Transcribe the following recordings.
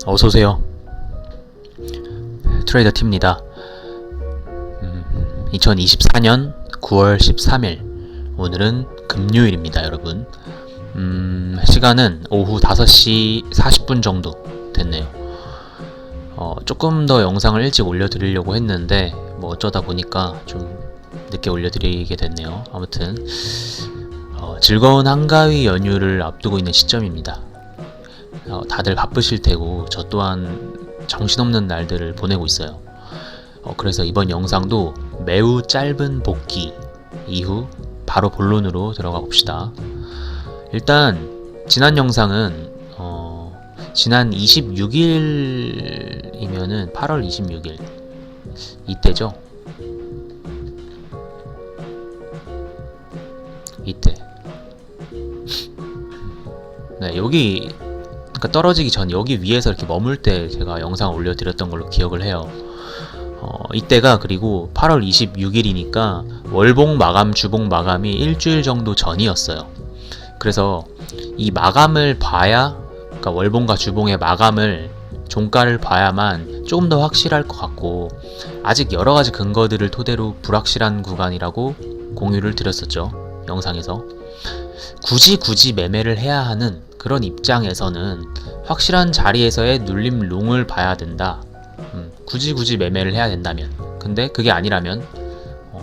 어서오세요. 트레이더 팀입니다. 2024년 9월 13일 오늘은 금요일입니다, 여러분. 시간은 오후 5시 40분 정도 됐네요. 조금 더 영상을 일찍 올려드리려고 했는데 뭐 어쩌다 보니까 좀 늦게 올려드리게 됐네요. 아무튼 즐거운 한가위 연휴를 앞두고 있는 시점입니다. 다들 바쁘실 테고 저 또한 정신없는 날들을 보내고 있어요. 그래서 이번 영상도 매우 짧은 복귀 이후 바로 본론으로 들어가 봅시다. 일단 지난 영상은 지난 26일이면은 8월 26일 이때죠. 이때 네, 여기 그러니까 떨어지기 전 여기 위에서 이렇게 머물 때 제가 영상 올려드렸던 걸로 기억을 해요. 이때가 그리고 8월 26일이니까 월봉 마감, 주봉 마감이 일주일 정도 전이었어요. 그래서 이 마감을 봐야, 그러니까 월봉과 주봉의 마감을 종가를 봐야만 조금 더 확실할 것 같고, 아직 여러 가지 근거들을 토대로 불확실한 구간이라고 공유를 드렸었죠, 영상에서. 굳이 매매를 해야 하는 그런 입장에서는 확실한 자리에서의 눌림 롱을 봐야 된다. 굳이 매매를 해야 된다면. 근데 그게 아니라면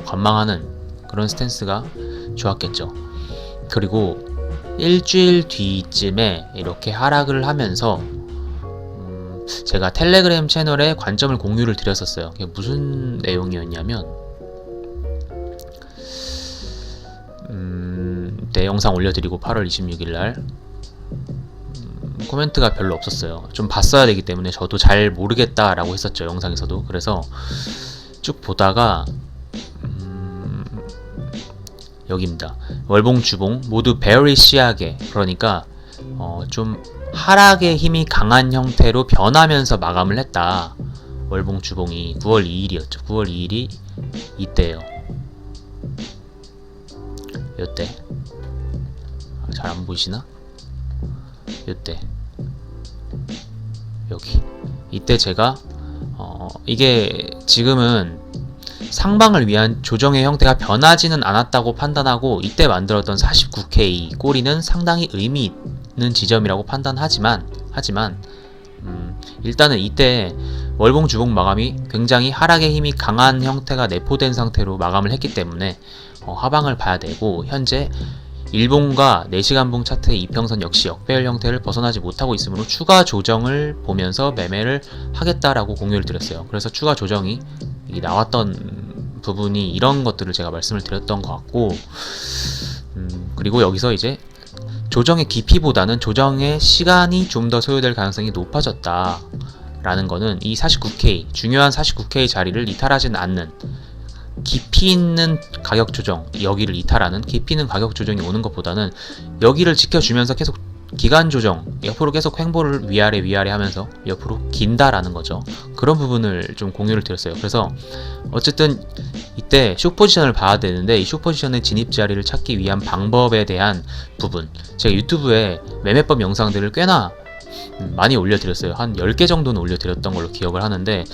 관망하는 그런 스탠스가 좋았겠죠. 그리고 일주일 뒤쯤에 이렇게 하락을 하면서 제가 텔레그램 채널에 관점을 공유를 드렸었어요. 그게 무슨 내용이었냐면 네, 영상 올려드리고 8월 26일날 코멘트가 별로 없었어요. 좀 봤어야 되기 때문에 저도 잘 모르겠다라고 했었죠, 영상에서도. 그래서 쭉 보다가 여기입니다. 월봉, 주봉 모두 베어리시하게, 그러니까 좀 하락의 힘이 강한 형태로 변하면서 마감을 했다. 월봉, 주봉이 9월 2일이었죠. 9월 2일이 이때예요. 요때 잘 안 보이시나? 요때 여기 이때 제가 이게 지금은 상방을 위한 조정의 형태가 변하지는 않았다고 판단하고, 이때 만들었던 49K 꼬리는 상당히 의미 있는 지점이라고 판단하지만 일단은 이때 월봉 주봉 마감이 굉장히 하락의 힘이 강한 형태가 내포된 상태로 마감을 했기 때문에 하방을 봐야 되고, 현재 일봉과 4시간봉 차트의 이평선 역시 역배열 형태를 벗어나지 못하고 있으므로 추가 조정을 보면서 매매를 하겠다라고 공유를 드렸어요. 그래서 추가 조정이 나왔던 부분이 이런 것들을 제가 말씀을 드렸던 것 같고, 그리고 여기서 이제 조정의 깊이보다는 조정의 시간이 좀 더 소요될 가능성이 높아졌다 라는 거는 이 49K, 중요한 49K 자리를 이탈하지는 않는 깊이 있는 가격 조정, 여기를 이탈하는 깊이 있는 가격 조정이 오는 것보다는 여기를 지켜주면서 계속 기간 조정, 옆으로 계속 횡보를 위아래 하면서 옆으로 긴다라는 거죠. 그런 부분을 좀 공유를 드렸어요. 그래서 어쨌든 이때 숏포지션을 봐야 되는데, 이 숏포지션의 진입 자리를 찾기 위한 방법에 대한 부분, 제가 유튜브에 매매법 영상들을 꽤나 많이 올려드렸어요. 한 10개 정도는 올려드렸던 걸로 기억을 하는데,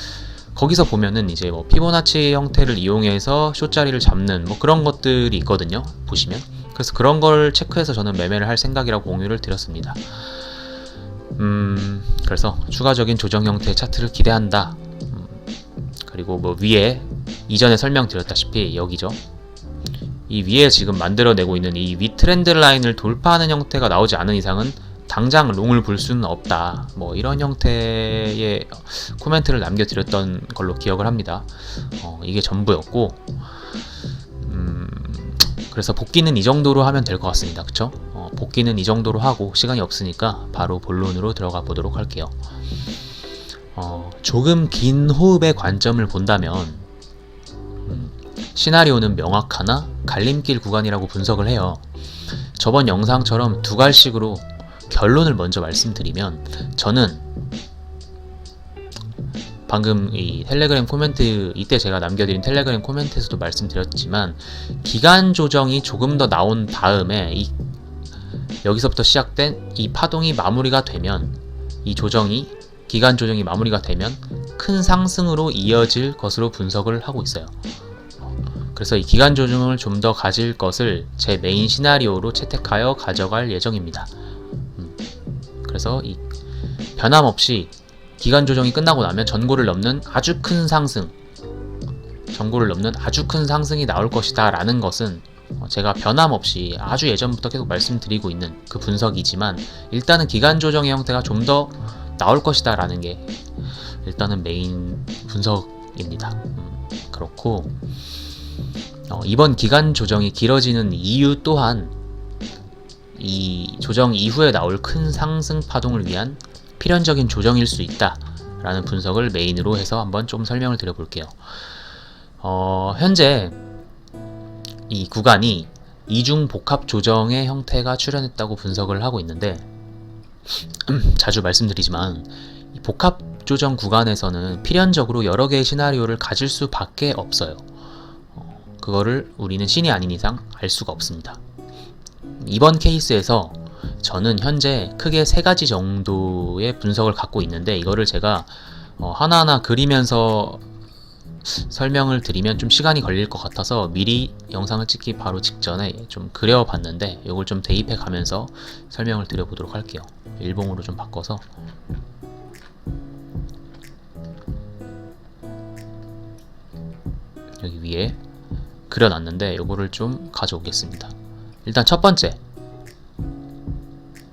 거기서 보면은 이제 뭐 피보나치 형태를 이용해서 숏 자리를 잡는 뭐 그런 것들이 있거든요, 보시면. 그래서 그런 걸 체크해서 저는 매매를 할 생각이라고 공유를 드렸습니다. 그래서 추가적인 조정 형태의 차트를 기대한다. 그리고 뭐 위에 이전에 설명드렸다시피 여기죠. 이 위에 지금 만들어내고 있는 이 위 트렌드 라인을 돌파하는 형태가 나오지 않은 이상은 당장 롱을 볼 수는 없다. 뭐 이런 형태의 코멘트를 남겨드렸던 걸로 기억을 합니다. 이게 전부였고, 그래서 복귀는 이 정도로 하면 될 것 같습니다. 그쵸? 복귀는 이 정도로 하고 시간이 없으니까 바로 본론으로 들어가 보도록 할게요. 조금 긴 호흡의 관점을 본다면 시나리오는 명확하나 갈림길 구간이라고 분석을 해요. 저번 영상처럼 두 갈식으로 결론을 먼저 말씀드리면, 저는 방금 이 텔레그램 코멘트, 이때 제가 남겨드린 텔레그램 코멘트에서도 말씀드렸지만, 기간 조정이 조금 더 나온 다음에 여기서부터 시작된 이 파동이 마무리가 되면 이 조정이 기간 조정이 마무리가 되면 큰 상승으로 이어질 것으로 분석을 하고 있어요. 그래서 이 기간 조정을 좀 더 가질 것을 제 메인 시나리오로 채택하여 가져갈 예정입니다. 그래서 이 변함없이 기간 조정이 끝나고 나면 전고를 넘는 아주 큰 상승, 전고를 넘는 아주 큰 상승이 나올 것이다 라는 것은 제가 변함없이 아주 예전부터 계속 말씀드리고 있는 그 분석이지만, 일단은 기간 조정의 형태가 좀 더 나올 것이다 라는 게 일단은 메인 분석입니다. 그렇고 이번 기간 조정이 길어지는 이유 또한 이 조정 이후에 나올 큰 상승 파동을 위한 필연적인 조정일 수 있다 라는 분석을 메인으로 해서 한번 좀 설명을 드려볼게요. 현재 이 구간이 이중 복합 조정의 형태가 출현했다고 분석을 하고 있는데, 자주 말씀드리지만 이 복합 조정 구간에서는 필연적으로 여러 개의 시나리오를 가질 수밖에 없어요. 그거를 우리는 신이 아닌 이상 알 수가 없습니다. 이번 케이스에서 저는 현재 크게 3가지 정도의 분석을 갖고 있는데, 이거를 제가 하나하나 그리면서 설명을 드리면 좀 시간이 걸릴 것 같아서 미리 영상을 찍기 바로 직전에 좀 그려봤는데, 이걸 좀 대입해 가면서 설명을 드려보도록 할게요. 일봉으로 좀 바꿔서 여기 위에 그려놨는데 요거를 좀 가져오겠습니다. 일단 첫 번째,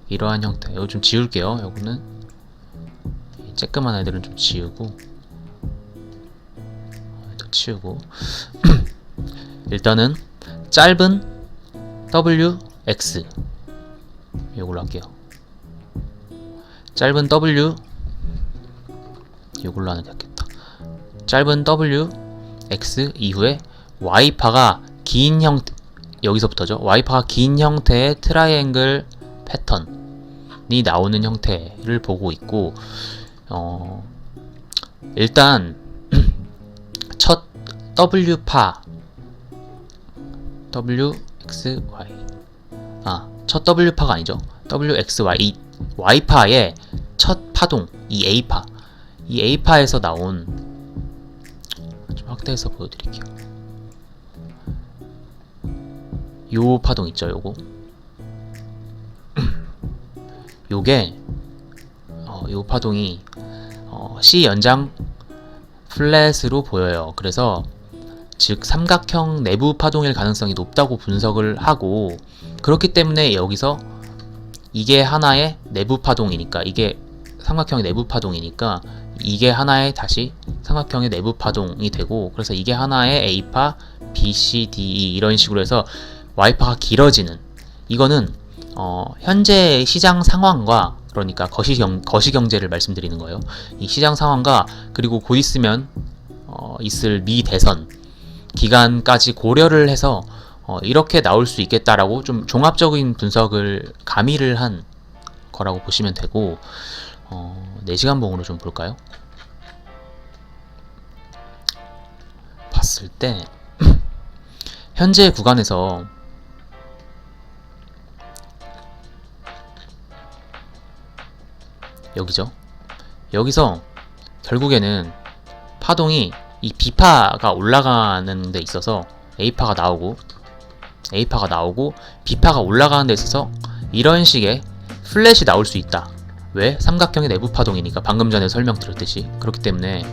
이러한 형태. 이거 좀 지울게요. 요거는 쬐끄만 애들은 좀 지우고, 또 치우고. 일단은 짧은 WX 요걸로 할게요. 짧은 W 요걸로 하는 게 낫겠다. 짧은 WX 이후에 Y파가 긴 형태, 여기서부터죠. Y파가 긴 형태의 트라이앵글 패턴이 나오는 형태를 보고 있고, 일단 첫 W파 WXY 첫 W파가 아니죠. WXY Y파의 첫 파동, 이 A파에서 나온, 좀 확대해서 보여드릴게요. 요 파동 있죠, 요거. 요게 요 파동이 C 연장 플랫으로 보여요. 그래서 즉 삼각형 내부 파동일 가능성이 높다고 분석을 하고, 그렇기 때문에 여기서 이게 하나의 내부 파동이니까, 이게 삼각형의 내부 파동이니까 이게 하나의 다시 삼각형의 내부 파동이 되고, 그래서 이게 하나의 A파, B, C, D, E 이런 식으로 해서 Y파가 길어지는, 이거는 현재 시장 상황과, 그러니까 거시경제를 말씀드리는 거예요. 이 시장 상황과 그리고 곧 있으면 있을 미 대선 기간까지 고려를 해서 이렇게 나올 수 있겠다라고 좀 종합적인 분석을 가미를 한 거라고 보시면 되고, 4시간 봉으로 좀 볼까요? 봤을 때 현재 구간에서 여기죠. 여기서 결국에는 파동이 이 B파가 올라가는 데 있어서 A파가 나오고 B파가 올라가는 데 있어서 이런 식의 플랫이 나올 수 있다. 왜? 삼각형의 내부 파동이니까, 방금 전에 설명드렸듯이. 그렇기 때문에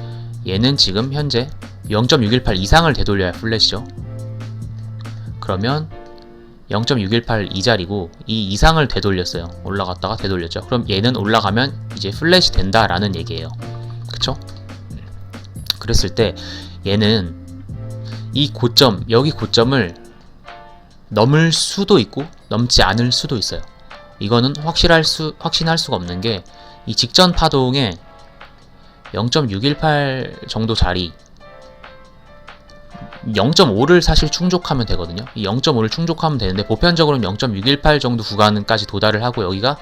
얘는 지금 현재 0.618 이상을 되돌려야 플랫이죠. 그러면 0.618 이 자리고 이 이상을 되돌렸어요. 올라갔다가 되돌렸죠. 그럼 얘는 올라가면 이제 플랫이 된다라는 얘기예요. 그쵸? 그랬을 때 얘는 이 고점, 여기 고점을 넘을 수도 있고 넘지 않을 수도 있어요. 이거는 확신할 수가 없는 게, 이 직전 파동에 0.618 정도 자리, 0.5를 사실 충족하면 되거든요. 이 0.5를 충족하면 되는데, 보편적으로는 0.618 정도 구간까지 도달을 하고, 여기가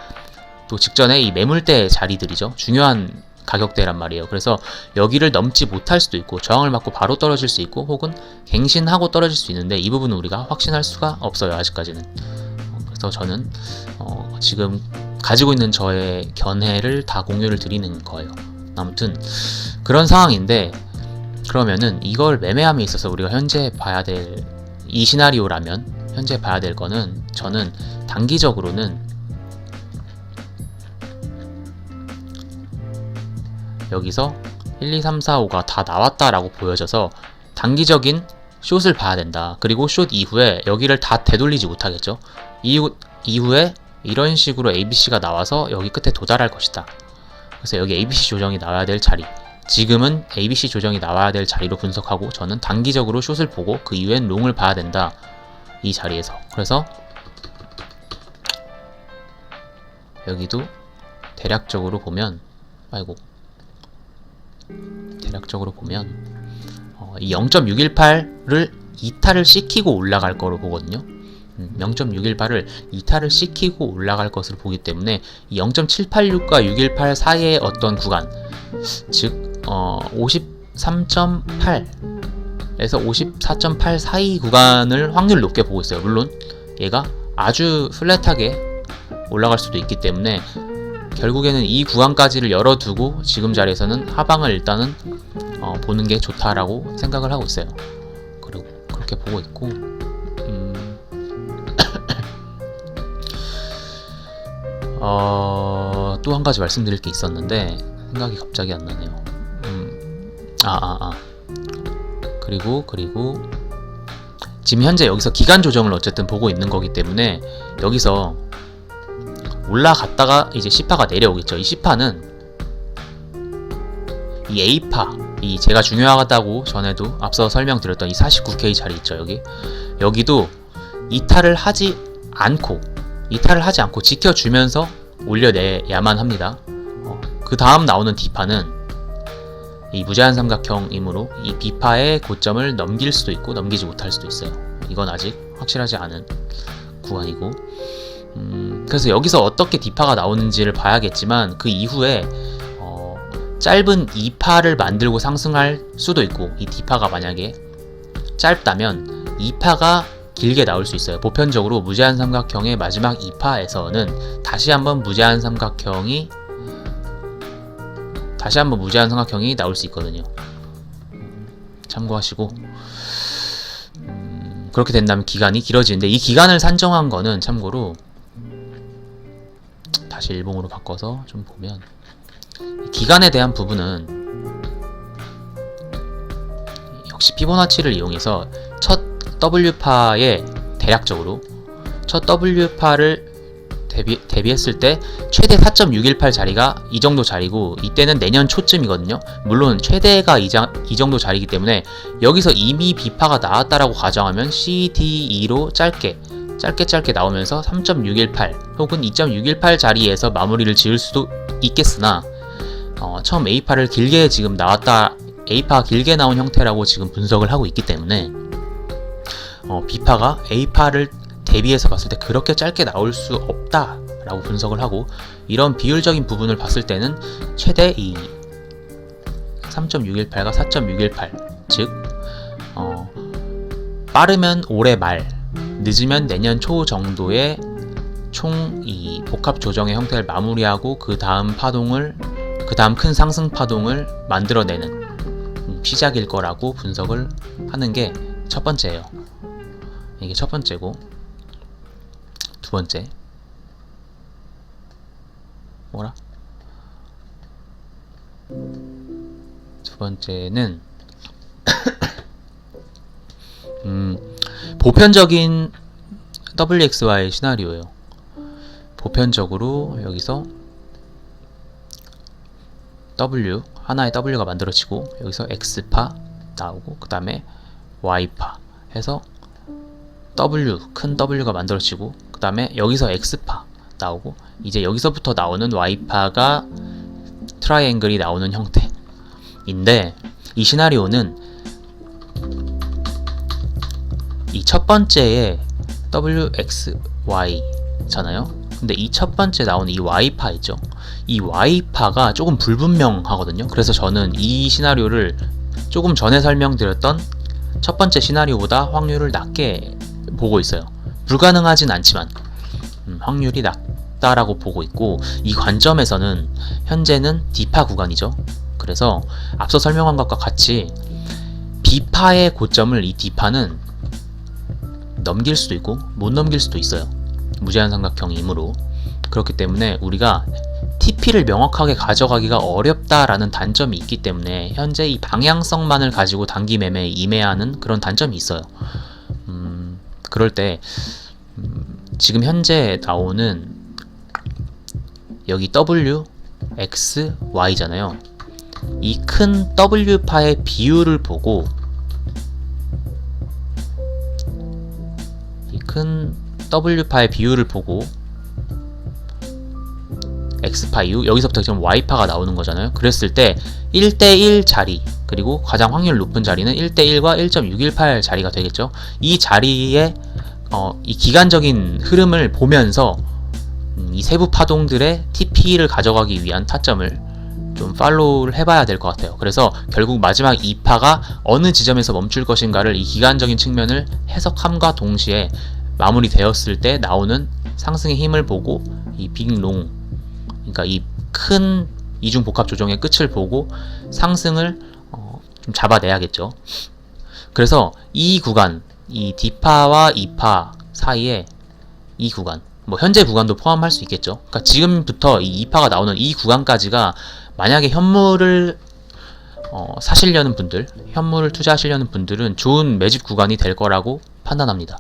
또 직전에 이 매물대 자리들이죠. 중요한 가격대란 말이에요. 그래서 여기를 넘지 못할 수도 있고, 저항을 맞고 바로 떨어질 수 있고, 혹은 갱신하고 떨어질 수 있는데, 이 부분은 우리가 확신할 수가 없어요, 아직까지는. 그래서 저는 지금 가지고 있는 저의 견해를 다 공유를 드리는 거예요. 아무튼 그런 상황인데, 그러면은 이걸 매매함에 있어서 우리가 현재 봐야 될, 이 시나리오라면 현재 봐야 될 거는, 저는 단기적으로는 여기서 1, 2, 3, 4, 5가 다 나왔다라고 보여져서 단기적인 숏을 봐야 된다. 그리고 숏 이후에 여기를 다 되돌리지 못하겠죠. 이후에 이런 식으로 ABC가 나와서 여기 끝에 도달할 것이다. 그래서 여기 ABC 조정이 나와야 될 자리, 지금은 ABC 조정이 나와야 될 자리로 분석하고, 저는 단기적으로 숏을 보고 그 이후엔 롱을 봐야 된다, 이 자리에서. 그래서 여기도 대략적으로 보면, 이 0.618을 이탈을 시키고 올라갈 거로 보거든요. 0.618을 이탈을 시키고 올라갈 것으로 보기 때문에 이 0.786과 618 사이의 어떤 구간, 즉 53.8에서 54.8 사이 구간을 확률 높게 보고 있어요. 물론 얘가 아주 플랫하게 올라갈 수도 있기 때문에 결국에는 이 구간까지를 열어두고 지금 자리에서는 하방을 일단은 보는 게 좋다라고 생각을 하고 있어요. 그리고 그렇게 보고 있고, 또 한 가지 말씀드릴 게 있었는데 생각이 갑자기 안 나네요. 그리고 지금 현재 여기서 기간 조정을 어쨌든 보고 있는 거기 때문에 여기서 올라갔다가 이제 C파가 내려오겠죠. 이 C파는 이 A파, 이 제가 중요하다고 전에도 앞서 설명드렸던 이 49K 자리 있죠. 여기도 이탈을 하지 않고 지켜주면서 올려내야만 합니다. 그 다음 나오는 D파는 이 무제한 삼각형이므로 이 B파의 고점을 넘길 수도 있고 넘기지 못할 수도 있어요. 이건 아직 확실하지 않은 구간이고, 그래서 여기서 어떻게 D파가 나오는지를 봐야겠지만, 그 이후에 짧은 2파를 만들고 상승할 수도 있고, 이 D파가 만약에 짧다면 2파가 길게 나올 수 있어요. 보편적으로 무제한 삼각형의 마지막 2파에서는 다시 한번 무제한 삼각형이 나올 수 있거든요. 참고하시고, 그렇게 된다면 기간이 길어지는데, 이 기간을 산정한 거는 참고로 다시 일봉으로 바꿔서 좀 보면, 기간에 대한 부분은 역시 피보나치를 이용해서 첫 W파에 대략적으로 첫 W파를 대비했을 때 최대 4.618 자리가 이 정도 자리고, 이때는 내년 초쯤이거든요. 물론 최대가 이 정도 자리이기 때문에 여기서 이미 B파가 나왔다라고 가정하면 CDE로 짧게 나오면서 3.618 혹은 2.618 자리에서 마무리를 지을 수도 있겠으나, 처음 A파를 길게 지금 나왔다, A파가 길게 나온 형태라고 지금 분석을 하고 있기 때문에 B파가 A파를 대비해서 봤을 때 그렇게 짧게 나올 수 없다라고 분석을 하고, 이런 비율적인 부분을 봤을 때는 최대 이 3.618과 4.618, 즉 빠르면 올해 말, 늦으면 내년 초 정도의 총 이 복합 조정의 형태를 마무리하고 그 다음 큰 상승 파동을 만들어내는 시작일 거라고 분석을 하는 게 첫 번째예요. 이게 첫 번째고, 두 번째 두 번째는 보편적인 WXY 시나리오예요. 보편적으로 여기서 하나의 W가 만들어지고, 여기서 X파 나오고, 그 다음에 Y파 해서 큰 W가 만들어지고, 그 다음에 여기서 X파 나오고, 이제 여기서부터 나오는 Y파가 트라이앵글이 나오는 형태인데, 이 시나리오는 이 첫 번째의 WXY잖아요. 근데 이 첫 번째 나오는 이 Y파 있죠. 이 Y파가 조금 불분명하거든요. 그래서 저는 이 시나리오를 조금 전에 설명드렸던 첫 번째 시나리오보다 확률을 낮게 보고 있어요. 불가능하진 않지만 확률이 어렵다라고 보고 있고, 이 관점에서는 현재는 D파 구간이죠. 그래서 앞서 설명한 것과 같이 B파의 고점을 이 D파는 넘길 수도 있고 못 넘길 수도 있어요. 무제한 삼각형이므로. 그렇기 때문에 우리가 TP를 명확하게 가져가기가 어렵다라는 단점이 있기 때문에 현재 이 방향성만을 가지고 단기 매매에 임해하는 그런 단점이 있어요. 그럴 때 지금 현재 나오는 여기 W, X, Y잖아요. 이 큰 W파의 비율을 보고 X파 이후 여기서부터 지금 Y파가 나오는 거잖아요. 그랬을 때 1대1 자리, 그리고 가장 확률 높은 자리는 1대1과 1.618 자리가 되겠죠. 이 자리에 이 기간적인 흐름을 보면서 이 세부 파동들의 TP를 가져가기 위한 타점을 좀 팔로우를 해봐야 될 것 같아요. 그래서 결국 마지막 2파가 어느 지점에서 멈출 것인가를 이 기간적인 측면을 해석함과 동시에 마무리되었을 때 나오는 상승의 힘을 보고 이 빅롱, 그러니까 이 큰 이중 복합 조정의 끝을 보고 상승을 좀 잡아내야겠죠. 그래서 이 구간, 이 D파와 E파 사이에 이 구간, 뭐 현재 구간도 포함할 수 있겠죠. 그러니까 지금부터 이 2파가 나오는 이 구간까지가 만약에 현물을 사시려는 분들, 현물을 투자하시려는 분들은 좋은 매집 구간이 될 거라고 판단합니다.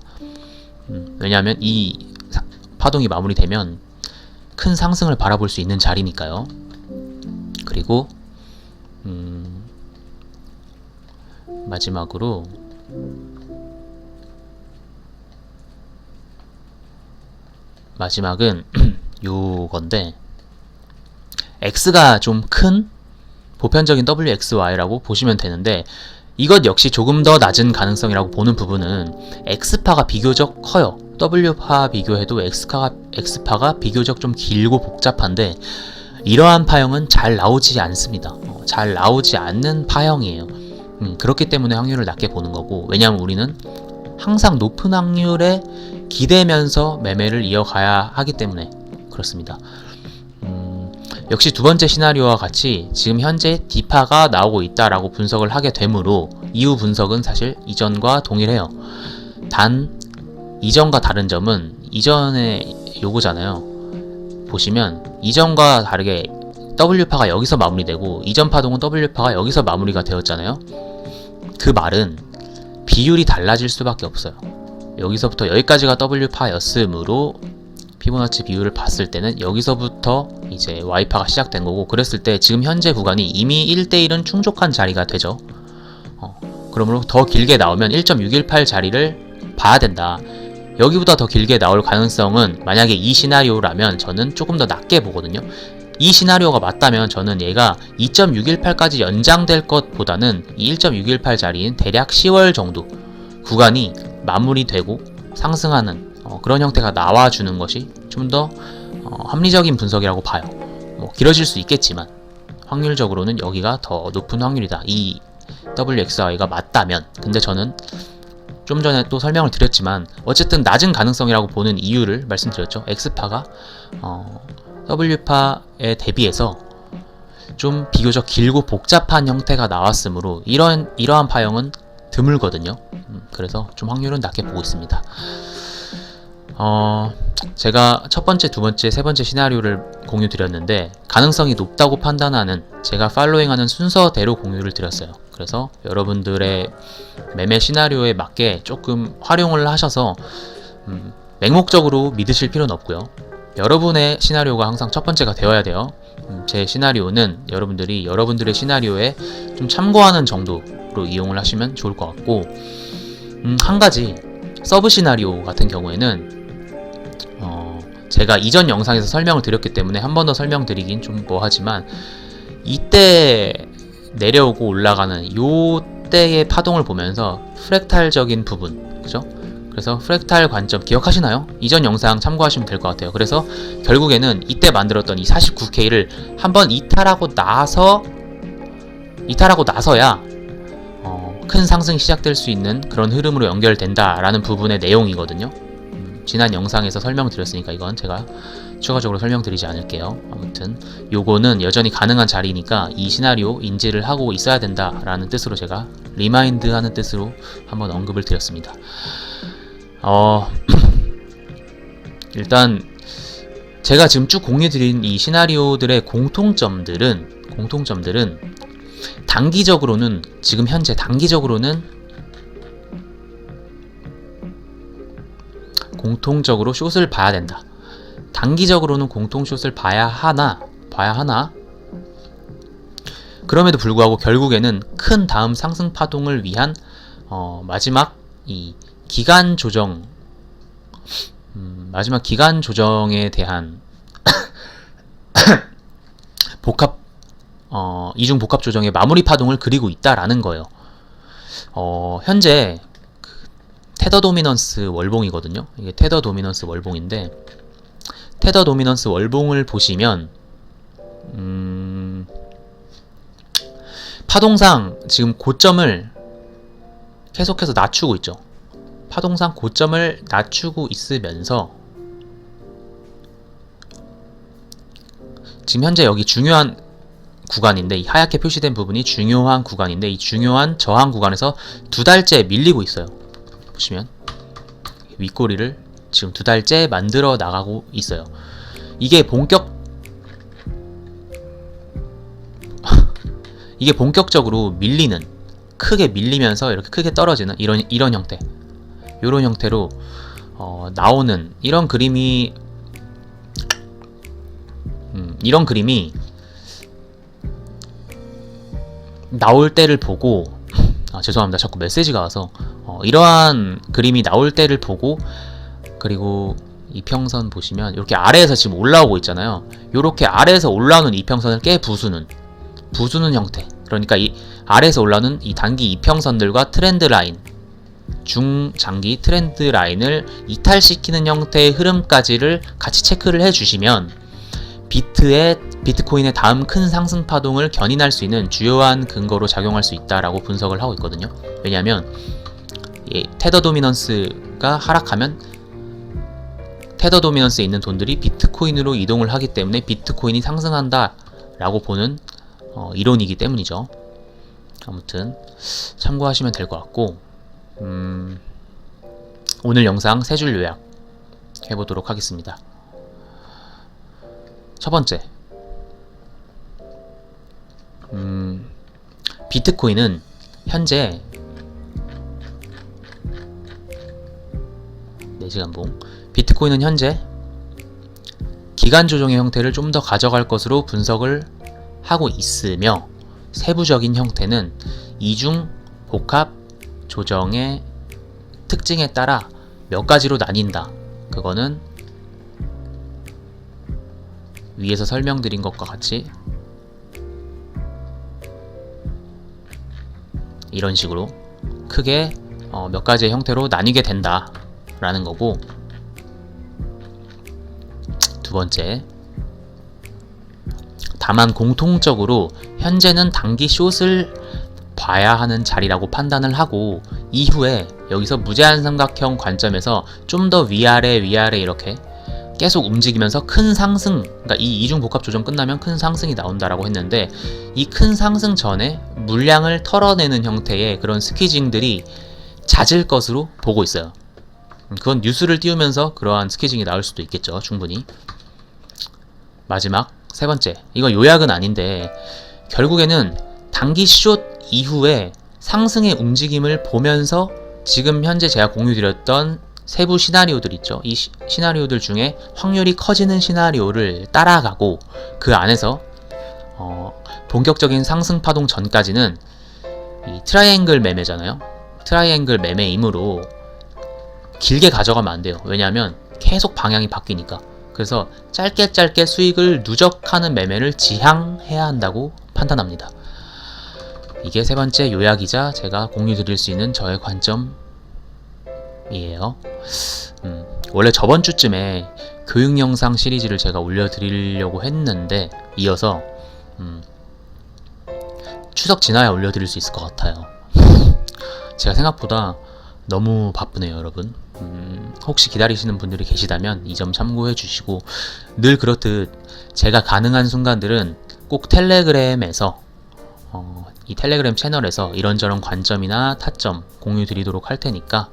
왜냐하면 이 파동이 마무리되면 큰 상승을 바라볼 수 있는 자리니까요. 그리고 마지막은 요건데, X가 좀 큰 보편적인 WXY라고 보시면 되는데, 이것 역시 조금 더 낮은 가능성이라고 보는 부분은 X파가 비교적 커요. W파 비교해도 X파가 비교적 좀 길고 복잡한데, 이러한 파형은 잘 나오지 않습니다. 잘 나오지 않는 파형이에요. 그렇기 때문에 확률을 낮게 보는 거고, 왜냐하면 우리는 항상 높은 확률에 기대면서 매매를 이어가야 하기 때문에 그렇습니다. 역시 두 번째 시나리오와 같이 지금 현재 D파가 나오고 있다라고 분석을 하게 되므로 이후 분석은 사실 이전과 동일해요. 단 이전과 다른 점은 이전의 요거잖아요. 보시면 이전과 다르게 W파가 여기서 마무리되고 이전 파동은 W파가 여기서 마무리가 되었잖아요. 그 말은 비율이 달라질 수밖에 없어요. 여기서부터 여기까지가 W파였으므로 피보나치 비율을 봤을 때는 여기서부터 이제 Y파가 시작된 거고, 그랬을 때 지금 현재 구간이 이미 1대1은 충족한 자리가 되죠. 그러므로 더 길게 나오면 1.618 자리를 봐야 된다. 여기보다 더 길게 나올 가능성은 만약에 이 시나리오라면 저는 조금 더 낮게 보거든요. 이 시나리오가 맞다면 저는 얘가 2.618까지 연장될 것보다는 이 1.618 자리인 대략 10월 정도 구간이 마무리되고 상승하는 그런 형태가 나와주는 것이 좀 더 합리적인 분석이라고 봐요. 길어질 수 있겠지만 확률적으로는 여기가 더 높은 확률이다. 이 WXY가 맞다면. 근데 저는 좀 전에 또 설명을 드렸지만 어쨌든 낮은 가능성이라고 보는 이유를 말씀드렸죠. X파가 W파에 대비해서 좀 비교적 길고 복잡한 형태가 나왔으므로 이러한 파형은 드물거든요. 그래서 좀 확률은 낮게 보고 있습니다. 제가 첫 번째, 두 번째, 세 번째 시나리오를 공유 드렸는데 가능성이 높다고 판단하는 제가 팔로잉하는 순서대로 공유를 드렸어요. 그래서 여러분들의 매매 시나리오에 맞게 조금 활용을 하셔서 맹목적으로 믿으실 필요는 없고요. 여러분의 시나리오가 항상 첫 번째가 되어야 돼요. 제 시나리오는 여러분들의 시나리오에 좀 참고하는 정도로 이용을 하시면 좋을 것 같고, 한 가지 서브 시나리오 같은 경우에는 제가 이전 영상에서 설명을 드렸기 때문에 한 번 더 설명드리긴 좀 뭐하지만, 이때 내려오고 올라가는 요때의 파동을 보면서 프랙탈적인 부분, 그죠? 그래서 프랙탈 관점 기억하시나요? 이전 영상 참고하시면 될 것 같아요. 그래서 결국에는 이때 만들었던 이 49K를 한번 이탈하고 나서야 큰 상승이 시작될 수 있는 그런 흐름으로 연결된다라는 부분의 내용이거든요. 지난 영상에서 설명드렸으니까 이건 제가 추가적으로 설명드리지 않을게요. 아무튼 요거는 여전히 가능한 자리니까 이 시나리오 인지를 하고 있어야 된다라는 뜻으로 제가 리마인드 하는 뜻으로 한번 언급을 드렸습니다. 일단 제가 지금 쭉 공유드린 이 시나리오들의 공통점들은 단기적으로는 지금 현재 단기적으로는 공통적으로 숏을 봐야 된다. 단기적으로는 공통숏을 봐야 하나 그럼에도 불구하고 결국에는 큰 다음 상승 파동을 위한 마지막 이 기간 조정 마지막 기간 조정에 대한 이중 복합 조정의 마무리 파동을 그리고 있다라는 거예요. 현재 테더 도미넌스 월봉이거든요. 이게 테더 도미넌스 월봉인데 테더 도미넌스 월봉을 보시면 파동상 지금 고점을 계속해서 낮추고 있죠. 파동상 고점을 낮추고 있으면서 지금 현재 여기 중요한 구간인데 이 하얗게 표시된 부분이 중요한 구간인데 이 중요한 저항 구간에서 두 달째 밀리고 있어요. 보시면 윗꼬리를 지금 두 달째 만들어 나가고 있어요. 이게 본격적으로 밀리는, 크게 밀리면서 이렇게 크게 떨어지는 이런 형태, 이런 형태로 나오는 이런 그림이 나올 때를 보고 죄송합니다. 자꾸 메시지가 와서 이러한 그림이 나올 때를 보고 그리고 이평선 보시면 이렇게 아래에서 지금 올라오고 있잖아요. 이렇게 아래에서 올라오는 이평선을 부수는 형태. 그러니까 이 아래에서 올라오는 이 단기 이평선들과 트렌드 라인, 중장기 트렌드 라인을 이탈시키는 형태의 흐름까지를 같이 체크를 해주시면 비트코인의 다음 큰 상승 파동을 견인할 수 있는 주요한 근거로 작용할 수 있다라고 분석을 하고 있거든요. 왜냐하면 테더 도미넌스가 하락하면 테더 도미넌스에 있는 돈들이 비트코인으로 이동을 하기 때문에 비트코인이 상승한다 라고 보는 이론이기 때문이죠. 아무튼 참고하시면 될 것 같고 오늘 영상 세 줄 요약 해보도록 하겠습니다. 첫 번째, 비트코인은 현재 4시간봉 비트코인은 현재 기간 조정의 형태를 좀 더 가져갈 것으로 분석을 하고 있으며 세부적인 형태는 이중 복합 조정의 특징에 따라 몇 가지로 나뉜다. 그거는 위에서 설명드린 것과 같이 이런 식으로 크게 몇 가지의 형태로 나뉘게 된다 라는 거고, 두 번째, 다만 공통적으로 현재는 단기 숏을 봐야 하는 자리라고 판단을 하고 이후에 여기서 무제한 삼각형 관점에서 좀 더 위아래 이렇게 계속 움직이면서 큰 상승, 그러니까 이 이중 복합 조정 끝나면 큰 상승이 나온다라고 했는데 이 큰 상승 전에 물량을 털어내는 형태의 그런 스퀴징들이 잦을 것으로 보고 있어요. 그건 뉴스를 띄우면서 그러한 스퀴징이 나올 수도 있겠죠. 충분히. 마지막 세 번째, 이거 요약은 아닌데 결국에는 단기 숏 이후에 상승의 움직임을 보면서 지금 현재 제가 공유드렸던 세부 시나리오들 있죠. 이 시나리오들 중에 확률이 커지는 시나리오를 따라가고 그 안에서 본격적인 상승 파동 전까지는 이 트라이앵글 매매잖아요. 트라이앵글 매매이므로 길게 가져가면 안 돼요. 왜냐하면 계속 방향이 바뀌니까. 그래서 짧게 수익을 누적하는 매매를 지향해야 한다고 판단합니다. 이게 세 번째 요약이자 제가 공유 드릴 수 있는 저의 관점이에요. 원래 저번 주쯤에 교육 영상 시리즈를 제가 올려드리려고 했는데 이어서 추석 지나야 올려드릴 수 있을 것 같아요. 제가 생각보다 너무 바쁘네요, 여러분. 혹시 기다리시는 분들이 계시다면 이 점 참고해 주시고, 늘 그렇듯 제가 가능한 순간들은 꼭 텔레그램에서 이 텔레그램 채널에서 이런저런 관점이나 타점 공유 드리도록 할 테니까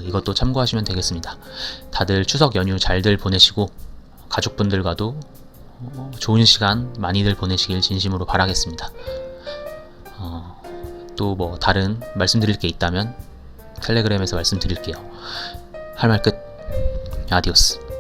이것도 참고하시면 되겠습니다. 다들 추석 연휴 잘들 보내시고 가족분들과도 좋은 시간 많이들 보내시길 진심으로 바라겠습니다. 또 뭐 다른 말씀드릴 게 있다면 텔레그램에서 말씀드릴게요. 할 말 끝. 아디오스.